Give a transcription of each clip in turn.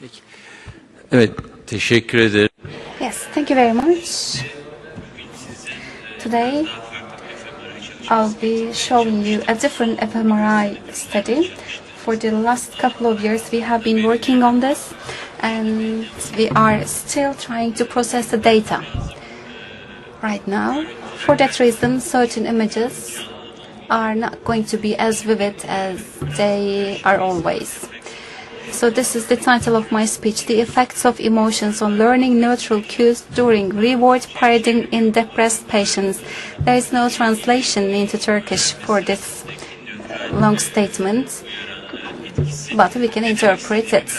Peki. Evet, teşekkür ederim. Yes, thank you very much. Today, I'll be showing you a different fMRI study. For the last couple of years, we have been working on this, and we are still trying to process the data. Right now, for that reason, certain images are not going to be as vivid as they are always. So this is the title of my speech, The Effects of Emotions on Learning Neutral Cues During Reward Paradigm in Depressed Patients. There is no translation into Turkish for this long statement, but we can interpret it.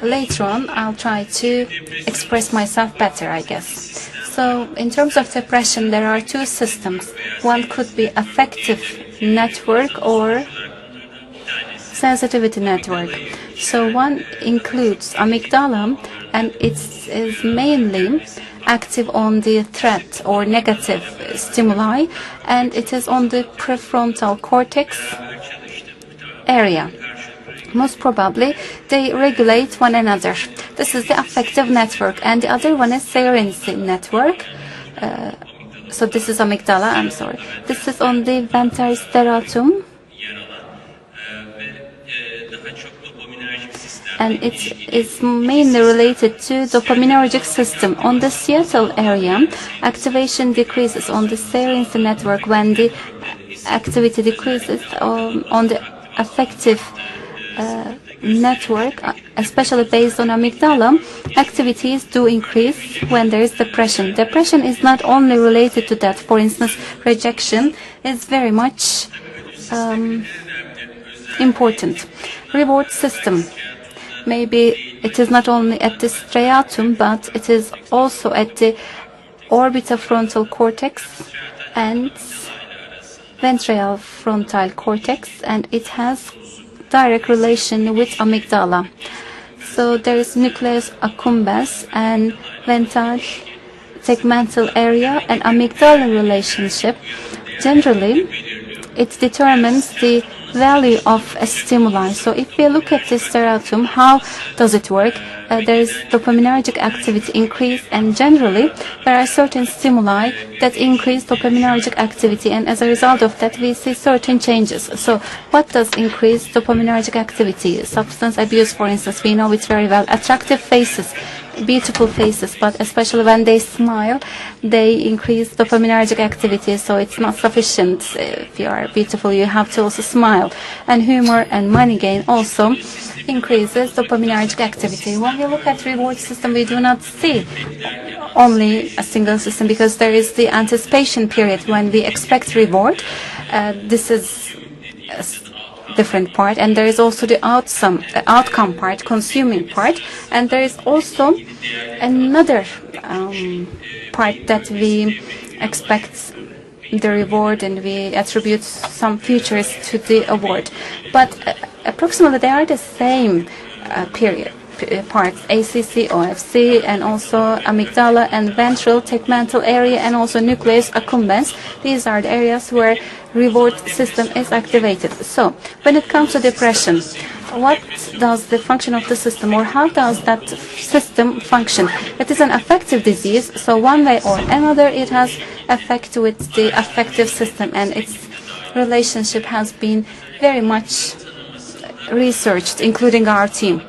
Later on, I'll try to express myself better, I guess. So in terms of depression, there are two systems. One could be affective network or sensitivity network. So one includes amygdala, and it is mainly active on the threat or negative stimuli, and it is on the prefrontal cortex area. Most probably, they regulate one another. This is the affective network, and the other one is serenity network. So this is amygdala, I'm sorry. This is on the ventral striatum, and it is mainly related to dopaminergic system. On the Seattle area, activation decreases on the serenity network when the activity decreases on the affective network, especially based on amygdala. Activities do increase when there is depression. Depression is not only related to that. For instance, rejection is very much important. Reward system. Maybe it is not only at the striatum, but it is also at the orbitofrontal cortex and ventral frontal cortex, and it has direct relation with amygdala. So there is nucleus accumbens and ventral tegmental area and amygdala relationship. Generally, it determines the value of a stimuli. So if we look at the striatum, how does it work? There is dopaminergic activity increase, and generally there are certain stimuli that increase dopaminergic activity, and as a result of that we see certain changes. So what does increase dopaminergic activity? Substance abuse, for instance, we know it very well. Attractive faces, beautiful faces, but especially when they smile, they increase dopaminergic activity. So it's not sufficient. If you are beautiful, you have to also smile. And humor and money gain also increases dopaminergic activity. When we look at reward system, we do not see only a single system, because there is the anticipation period when we expect reward. This is a different part, and there is also the outcome part, consuming part, and there is also another part that we expect the reward, and we attribute some features to the award, but approximately they are the same parts: ACC, OFC, and also amygdala and ventral tegmental area, and also nucleus accumbens. These are the areas where reward system is activated. So when it comes to depression, what does the function of the system, or how does that system function? It is an affective disease, so one way or another it has effect with the affective system, and its relationship has been very much researched, including our team.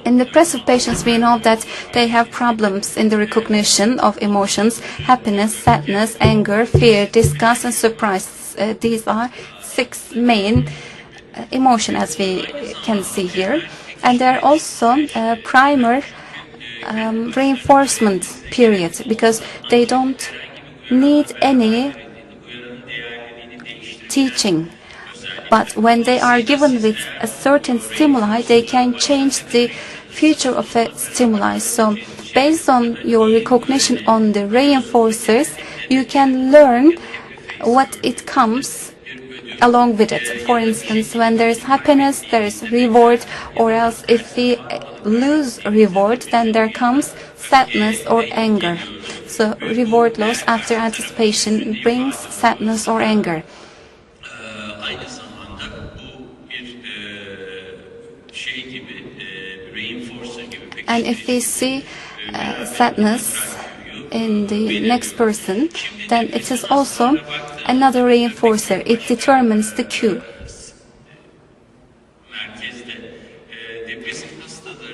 In depressive patients, we know that they have problems in the recognition of emotions: happiness, sadness, anger, fear, disgust, and surprise. These are 6 main emotions, as we can see here. And there are also primer reinforcement period, because they don't need any teaching. But when they are given with a certain stimuli, they can change the future of a stimuli. So based on your recognition on the reinforcers, you can learn what it comes along with it. For instance, when there is happiness, there is reward, or else if we lose reward, then there comes sadness or anger. So reward loss after anticipation brings sadness or anger. And if we see sadness in the next person, then it is also another reinforcer. It determines the cue.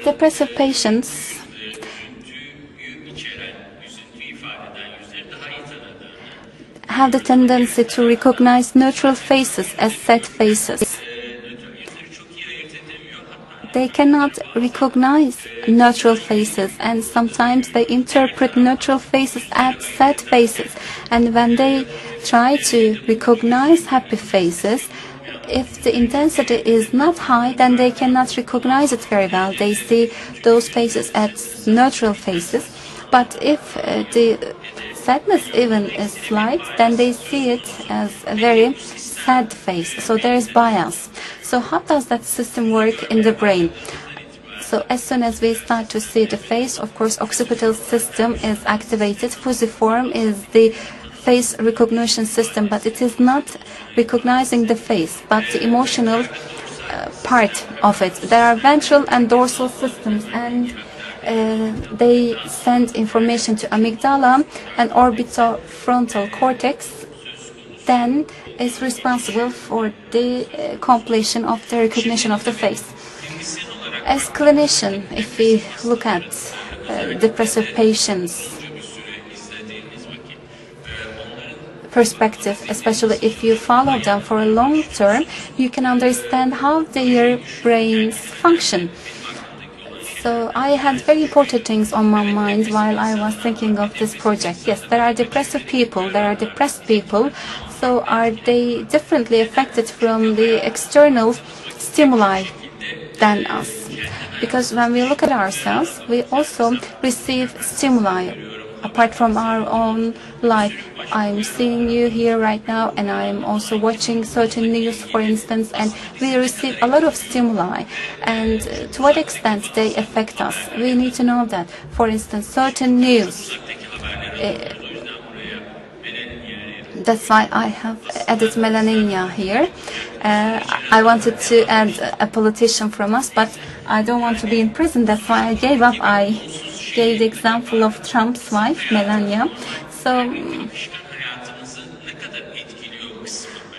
Depressive patients have the tendency to recognize neutral faces as sad faces. They cannot recognize neutral faces, and sometimes they interpret neutral faces as sad faces. And when they try to recognize happy faces, if the intensity is not high, then they cannot recognize it very well. They see those faces as neutral faces. But if the sadness even is slight, then they see it as a very sad face. So there is bias. So how does that system work in the brain? So as soon as we start to see the face, of course, occipital system is activated. Fusiform is the face recognition system, but it is not recognizing the face, but the emotional part of it. There are ventral and dorsal systems, and they send information to amygdala, and orbitofrontal cortex then is responsible for the completion of the recognition of the face. As clinician, if we look at depressive patients' perspective, especially if you follow them for a long term, you can understand how their brains function. So I had very important things on my mind while I was thinking of this project. Yes, there are depressive people, there are depressed people. So are they differently affected from the external stimuli than us? Because when we look at ourselves, we also receive stimuli apart from our own life. I'm seeing you here right now, and I'm also watching certain news, for instance, and we receive a lot of stimuli. And to what extent they affect us, we need to know that. For instance, certain news. That's why I have added melanina here. I wanted to add a politician from us, but I don't want to be in prison. That's why I gave up. I gave the example of Trump's wife, Melania. So,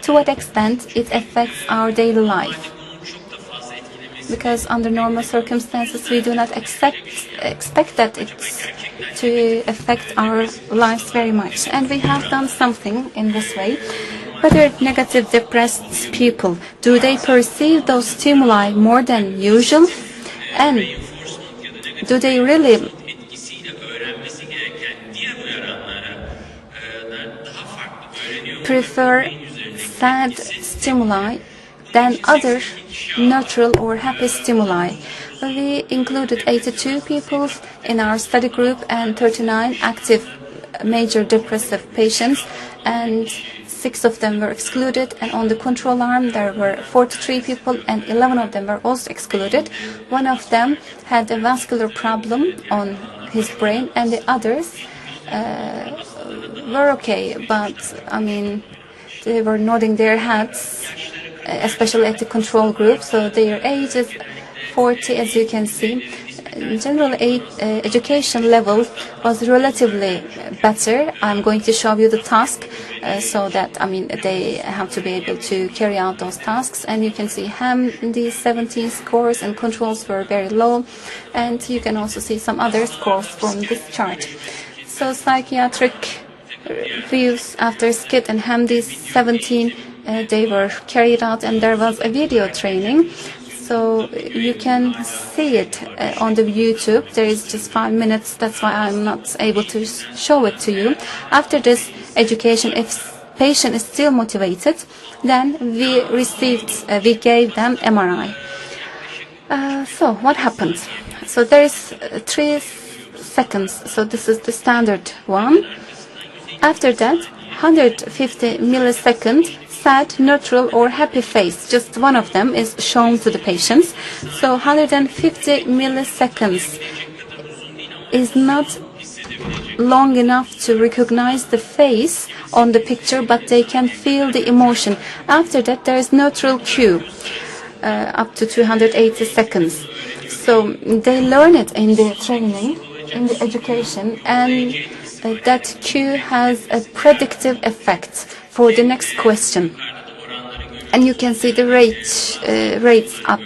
to what extent it affects our daily life? Because under normal circumstances, we do not expect that it's to affect our lives very much. And we have done something in this way. Whether negative depressed people, do they perceive those stimuli more than usual? And do they really prefer sad stimuli than other neutral or happy stimuli? We included 82 people in our study group and 39 active major depressive patients, and 6 of them were excluded, and on the control arm there were 43 people and 11 of them were also excluded. One of them had a vascular problem on his brain, and the others were okay, but I mean, they were nodding their heads, especially at the control group. So their age is 40, as you can see. General education level was relatively better. I'm going to show you the task so that, I mean, they have to be able to carry out those tasks. And you can see these 17 scores and controls were very low. And you can also see some other scores from this chart. So psychiatric views after SCID and HAM-D's 17, they were carried out, and there was a video training. So you can see it on the YouTube. There is just 5 minutes. That's why I'm not able to show it to you. After this education, if patient is still motivated, then we gave them MRI. So what happens? So there is 3 seconds. So this is the standard one. After that, 150 milliseconds. Sad, neutral or happy face, just one of them is shown to the patients. So 150 milliseconds is not long enough to recognize the face on the picture, but they can feel the emotion. After that, there is neutral cue up to 280 seconds. So they learn it in the training, in the education, and that cue has a predictive effect for the next question. And you can see the rates up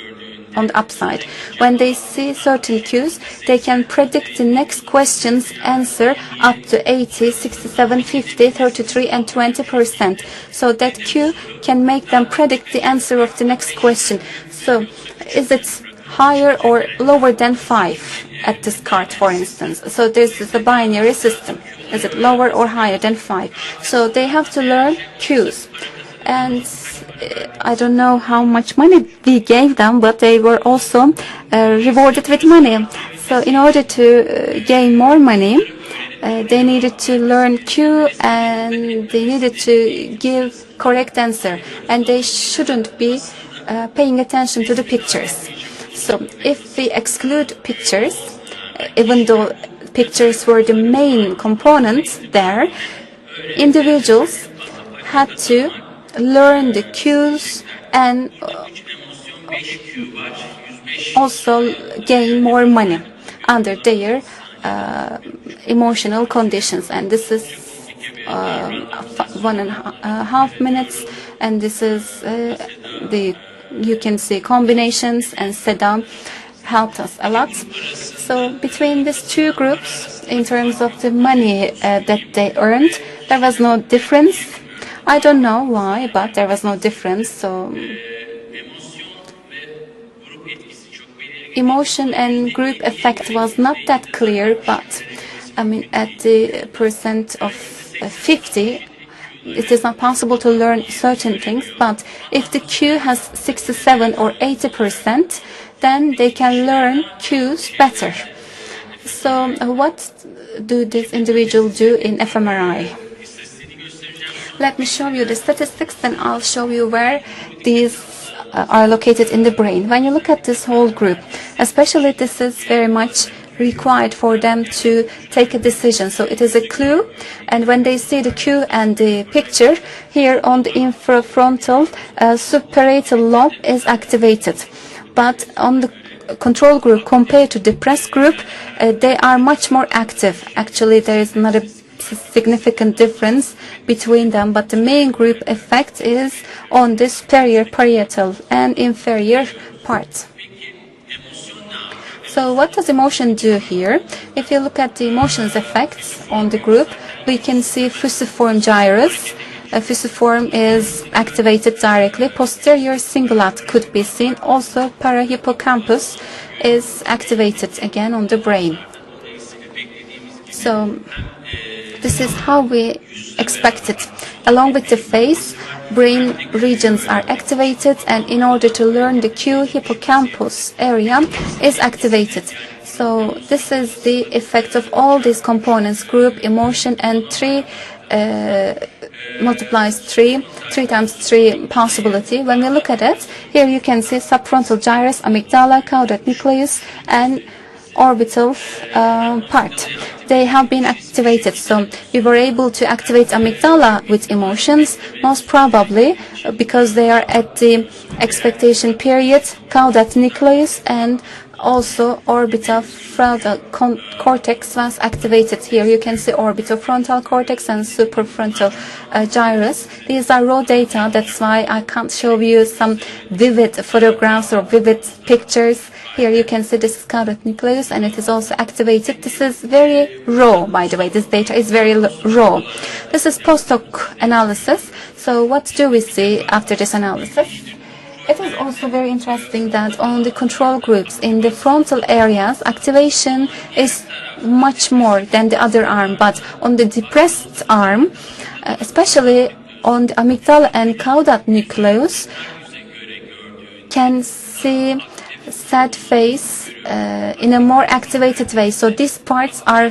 on the upside. When they see certain cues, they can predict the next question's answer up to 80, 67, 50, 33, and 20%. So that cue can make them predict the answer of the next question. So is it higher or lower than 5 at this card, for instance? So this is a binary system. Is it lower or higher than 5? So they have to learn cues. And I don't know how much money we gave them, but they were also rewarded with money. So in order to gain more money, they needed to learn cue and they needed to give correct answer. And they shouldn't be paying attention to the pictures. So if we exclude pictures, even though pictures were the main component there, individuals had to learn the cues and also gain more money under their emotional conditions. And this is 1.5 minutes, and this is you can see combinations, and Seda helped us a lot. So between these two groups, in terms of the money that they earned, there was no difference. I don't know why, but there was no difference. So emotion and group effect was not that clear, but I mean at the percent of 50, it is not possible to learn certain things. But if the cue has 67 or 80%, then they can learn cues better. So what do this individual do in fMRI? Let me show you the statistics, then I'll show you where these are located in the brain. When you look at this whole group, especially this is very much required for them to take a decision. So it is a clue, and when they see the cue and the picture, here on the infrafrontal subparietal lobe is activated. But on the control group compared to the depressed group, they are much more active. Actually, there is not a significant difference between them, but the main group effect is on the superior parietal and inferior part. So what does emotion do here? If you look at the emotions effects on the group, we can see fusiform gyrus. Fusiform is activated directly. Posterior cingulate could be seen. Also parahippocampus is activated again on the brain. So this is how we expect it. Along with the face, brain regions are activated, and in order to learn the cue, hippocampus area is activated. So this is the effect of all these components: group, emotion, and 3 multiplies 3 times 3 possibility. When we look at it, here you can see subfrontal gyrus, amygdala, caudate nucleus, and orbital part. They have been activated. So we were able to activate amygdala with emotions, most probably because they are at the expectation period, caudate nucleus, and also orbitofrontal cortex was activated. Here you can see orbitofrontal cortex and suprafrontal gyrus. These are raw data, that's why I can't show you some vivid photographs or vivid pictures. Here you can see this is caudate nucleus, and it is also activated. This is very raw, by the way. This data is very raw. This is post-hoc analysis. So what do we see after this analysis? It is also very interesting that on the control groups in the frontal areas, activation is much more than the other arm. But on the depressed arm, especially on the amygdala and caudate nucleus, can see sad face in a more activated way. So these parts are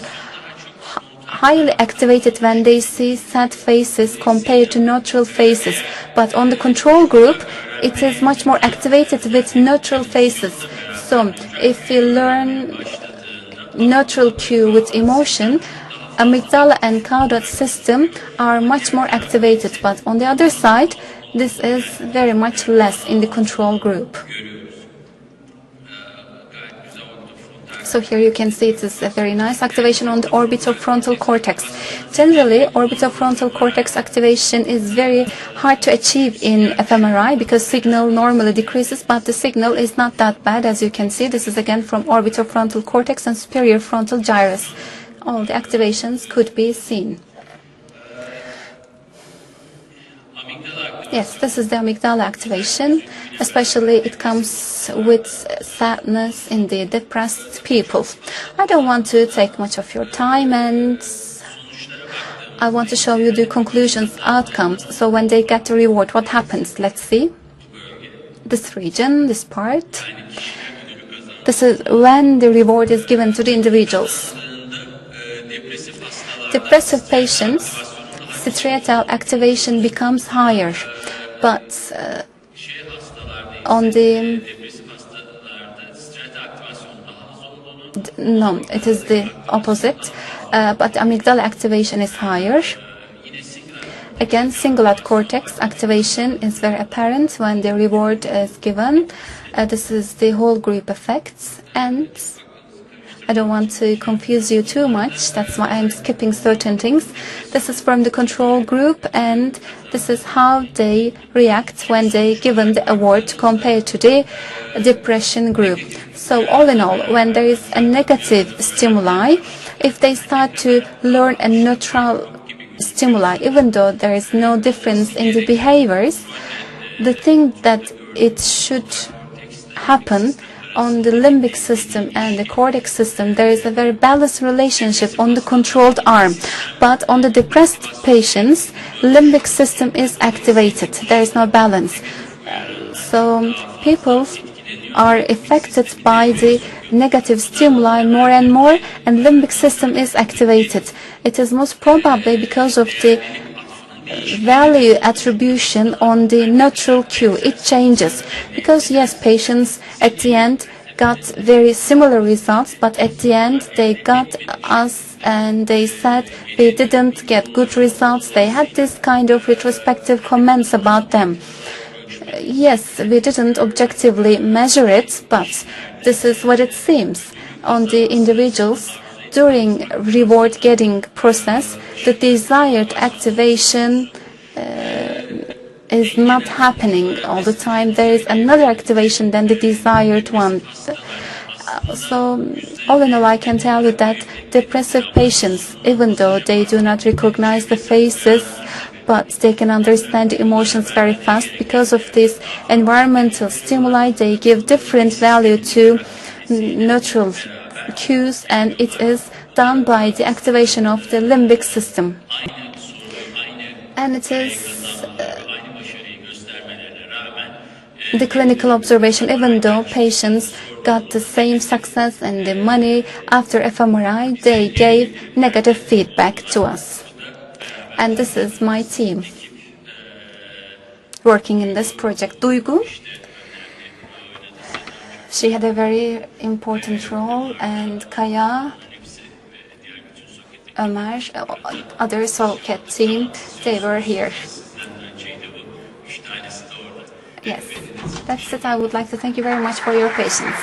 highly activated when they see sad faces compared to neutral faces. But on the control group, it is much more activated with neutral faces. So if you learn neutral cue with emotion, amygdala and caudate system are much more activated. But on the other side, this is very much less in the control group. So here you can see it is a very nice activation on the orbitofrontal cortex. Generally, orbitofrontal cortex activation is very hard to achieve in fMRI because signal normally decreases, but the signal is not that bad. As you can see, this is again from orbitofrontal cortex and superior frontal gyrus. All the activations could be seen. Yes, this is the amygdala activation. Especially it comes with sadness in the depressed people. I don't want to take much of your time, and I want to show you the conclusions, outcomes. So when they get the reward, what happens? Let's see. This region, this part. This is when the reward is given to the individuals. Depressive patients, striatal activation becomes higher, but on the no, it is the opposite, but amygdala activation is higher. Again, cingulate cortex activation is very apparent when the reward is given. This is the whole group effects, and I don't want to confuse you too much. That's why I'm skipping certain things. This is from the control group, and this is how they react when they given the award compared to the depression group. So all in all, when there is a negative stimuli, if they start to learn a neutral stimuli, even though there is no difference in the behaviors, the thing that it should happen on the limbic system and the cortex system, there is a very balanced relationship on the controlled arm. But on the depressed patients, limbic system is activated. There is no balance. So people are affected by the negative stimuli more and more, and limbic system is activated. It is most probably because of the value attribution on the neutral cue. It changes because yes, patients at the end got very similar results, but at the end they got us and they said we didn't get good results. They had this kind of retrospective comments about them. Yes, we didn't objectively measure it, but this is what it seems on the individuals. During reward getting process, the desired activation is not happening all the time. There is another activation than the desired one. So all in all, I can tell you that depressive patients, even though they do not recognize the faces, but they can understand the emotions very fast because of this environmental stimuli. They give different value to neutral cues, and it is done by the activation of the limbic system. And it is the clinical observation, even though patients got the same success and the money after fMRI, they gave negative feedback to us. And this is my team working in this project. Duygu, she had a very important role, and Kaya, Ömer, other Saffet team, they were here. Yes, that's it. I would like to thank you very much for your patience.